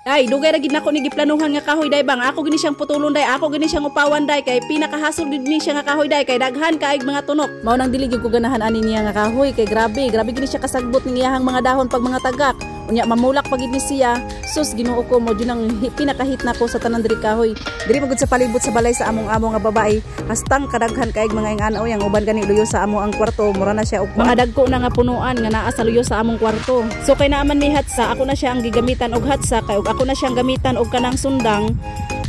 Ay, dugay ra gid nako ni giplanuhan nga kahoy day bang. Ako gini siyang putulon day, ako gini siyang upawan day kay pinakahasol gid ni siya nga kahoy day kay daghan kaayog mga tunok. Mao nang dili gyud ko ganahan ani niya nga kahoy kay grabe gini siya kasagbot ning iyahang mga dahon pag mga tagak. Unya mamulak pag gid ni siya. Sus Ginoo ko mo jud nang pinakahit nako sa tanan diri kahoy. Diri magud sa palibot sa balay sa among-amo nga babae. Hastang kadaghan kaayog mga inganaw yang uban gani luyo sa amo ang kwarto. Mura na siya og mga dagko na nga punuan nga naa sa luyo sa among kwarto. So kay naaman ni hatsa, ako na siya ang gigamitan og hatsa kay og ako na siyang gamitan og kanang sundang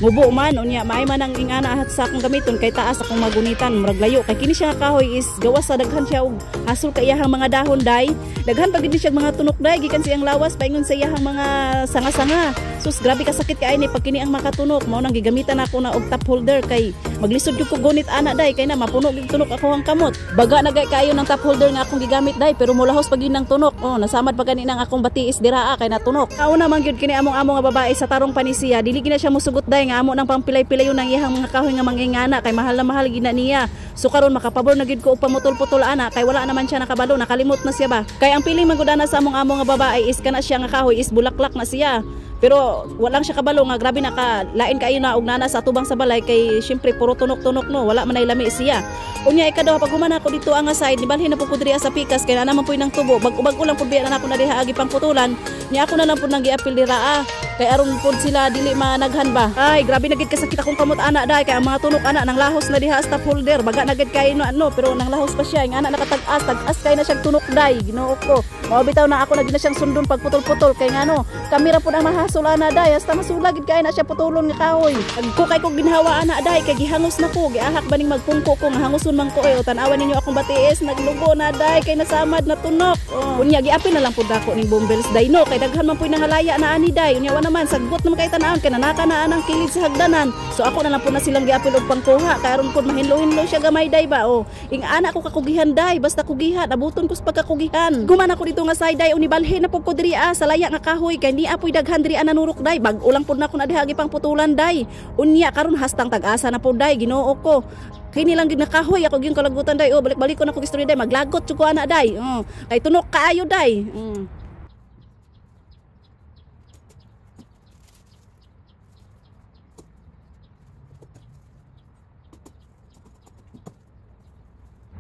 mubo man unya maay man ang ingana hatsa akong gamiton kay taas akong magunitan murag layo kay kini siya nga kahoy is gawas sa daghan siya og hasol kay iyahang mga dahon day daghan pag gid siya mga tunok day gikan siyang lawas paingon sa iyahang mga sanga-sanga. Sus grabe ka sakit kay ni pag kini ang makatunok mao nang gigamitan ako na og top holder kay maglisod ko gunit ana day kay na mapuno gid tunok ako ang kamot. Baga nagay kayo ng top holder nga akong gigamit day pero mulahos pag yun ng tunok. Oh nasamad pa gani nang akong batiis diraa kay natunok. Kauna man gyud kini among-amo nga babae sa tarong panisiya dili gina siya musugot day nga amo nang pampilay-pilayon ng iyahang mga kahoy nga mangingana kay mahal na mahal gid na niya. So karon makapabor na gid ko og pamutol-putol ana kay wala naman siya nakabalo nakalimot na siya ba. Kay ang piling magudana sa among-amo nga babae is kana siya nga kahoy is bulaklak na siya. Pero walang siya kabalo nga grabe nakalain kayo na og nana sa tubang sa balay kay syempre puro tunok-tunok no wala man ay lami siya. Unya ikaduha pag human ako dito ang side nibalhin na pud diri sa pikas kay na naman puy nang tubo bag-ubag ulang pud biya na ako na diha agi pangputulan niya ako na lang pud nang giapil dira kay aron pud sila dili managhan ba. Ay grabe na gid kasakit akong kamot ana day kay ang mga tunok ana nang lahos na diha sa top holder baga na gid kay no ano pero nang lahos pa siya ang ana nakatag-as kay na siyang tunok day Ginoo ko. Mao bitaw na ako na gid na siyang sundon pag putol-putol kay ngano kamera pud ang mahasol-ana day hasta masulagid kay na siya putulon nga kahoy. Agko kay kog ginhawa ana day kay gihangos na ko giahak baning magpungko ko nga hangoson man ko o tan-awan ninyo akong batiis naglugo na day kay nasamad na tunok. Unya giapil na lang pud ako ning bombbells day no kay daghan man pud nangalaya na ani day unya wa naman sagbot naman kay tan-awan kay nanaka na anang kilid sa hagdanan. So ako na lang pud na silang giapil og pangkuha kay aron pud mahinlo-hinlo siya gamay day ba ing ana ko kakugihan day basta kugihan abuton ko sa pagkakugihan. Guman ako dito nga side day unibalhin na pud ko diri sa laya nga kahoy kay ni apoy daghan diri nanurok day bag ulang pud na ko na diha gi pangputulan day. Unya karon hastang tag-asa na pud day Ginoo ko. Kini lang gid nakahoy ako gyud kalagutan day balik-balik ko na ko istorya day maglagot jud ko ana day kay tunok kaayo day.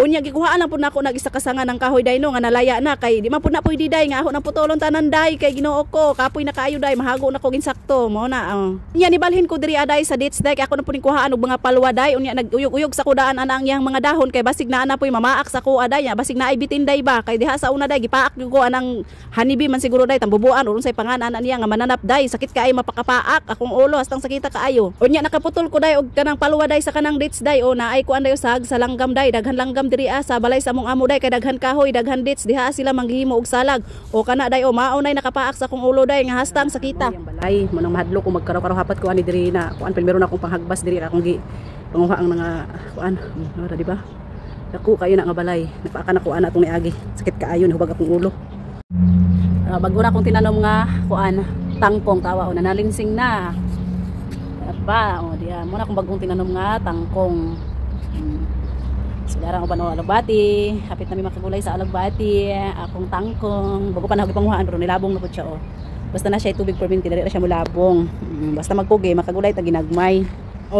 Unya gikuhaan lang pud nako nag-isa kasangan ng kahoy day no nga nalaya na kay di man pud na pwede day nga ako nang putulon tanan day kay Ginoo ko kapoy na kaayo day mahago na ko ginsakto mo na. Unya nibalhin ko diri aday sa dates day kay ako na pud kuhaan og mga palwa day unya naguyog-uyog sa kudaan ana ang iyang mga dahon kay basig na ana poy mamaak sa kuha day basig na ay bitin day ba kay diha sa una day gipaak ko anang hanibi man siguro day tambubuan uron say panganan niya nga mananap day sakit kay mapakapaak akong ulo hastang sakita kaayo. Unya nakaputol ko day og kanang palwa day sa kanang dates day naay kuan day usag sa langgam day daghan langgam diri sa balay sa among amo day kay daghan kahoy daghan dates diha sila manghimo og salag o kana day maunay nakapaak sa akong ulo day nga hastang sakita. Balay mo nang mahadlok ko magkaraw-karaw hapat ko ani diri na kuan meron akong panghagbas diri akong gi panguha ang mga kuan ora di ba dako kayo na nga balay napaaka na kuan atong niagi sakit kaayo hubag akong ulo. Bago na akong tinanom nga kuan tangkong tawa o nanalinsing na pa diha mo na akong bagong tinanom nga tangkong. So darang uban o alagbati, hapit na mi makagulay sa alagbati, akong tangkong, bago pa na panguhaan pero nilabong na pud siya Basta na siya tubig perminti dali ra siya mulabong. Basta magpugi makagulay ta ginagmay.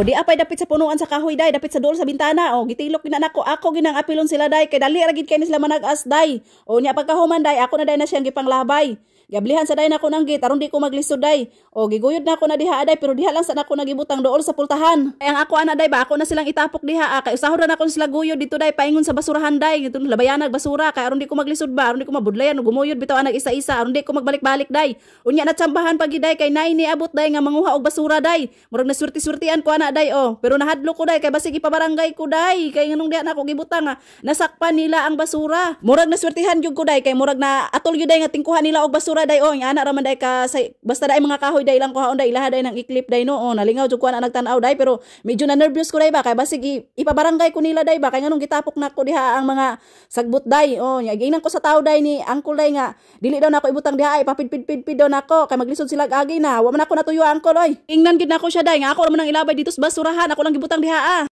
Di apay dapit sa punuan sa kahoy day, dapit sa duol sa bintana. Gitilok gina nako, ako ginang apilon sila day kay dali ra gid kay sila manag-as day. Nya pagkahuman day, ako na day na siyang gipanglabay. Gablihan sa day nako nang git aron di ko maglisod day. Giguyod na ako na diha day pero diha lang sa nako nagibutang dool sa pultahan. Kay ang ako ana day ba ako na silang itapok diha kay usahon na ako sila guyod dito day paingon sa basurahan day ngito labayanag basura kay aron di ko maglisod ba aron di ko mabudlayan gumuyod bitaw anag isa-isa aron di ko magbalik-balik day. Unya na tsambahan pag day kay nay ni abot day nga manguha og basura day. Murag na swerte-swertian ko ana day pero nahadlok ko day kay basig ipabarangay ko day kay nganong diha na ako gibutang nasakpan nila ang basura. Murag na swertihan jud ko day kay murag na atol gyud day nga tingkuhan nila og basura day nga ana raman day ka basta day mga kahoy day lang kuhaon day ilaha day nang i-clip day no nalingaw jud ko ana nagtan-aw day pero medyo na nervous ko day ba kay basig ipabarangay ko nila day ba kay nganong gitapok nako diha ang mga sagbot day nya giingnan ko sa tao day ni angkol day nga dili daw nako ibutang diha ay papid-pid daw nako kay maglisod sila agi na wa man ako natuyo angkol ingnan gid nako siya day nga ako ra man ang ilabay dito sa basurahan ako lang gibutang diha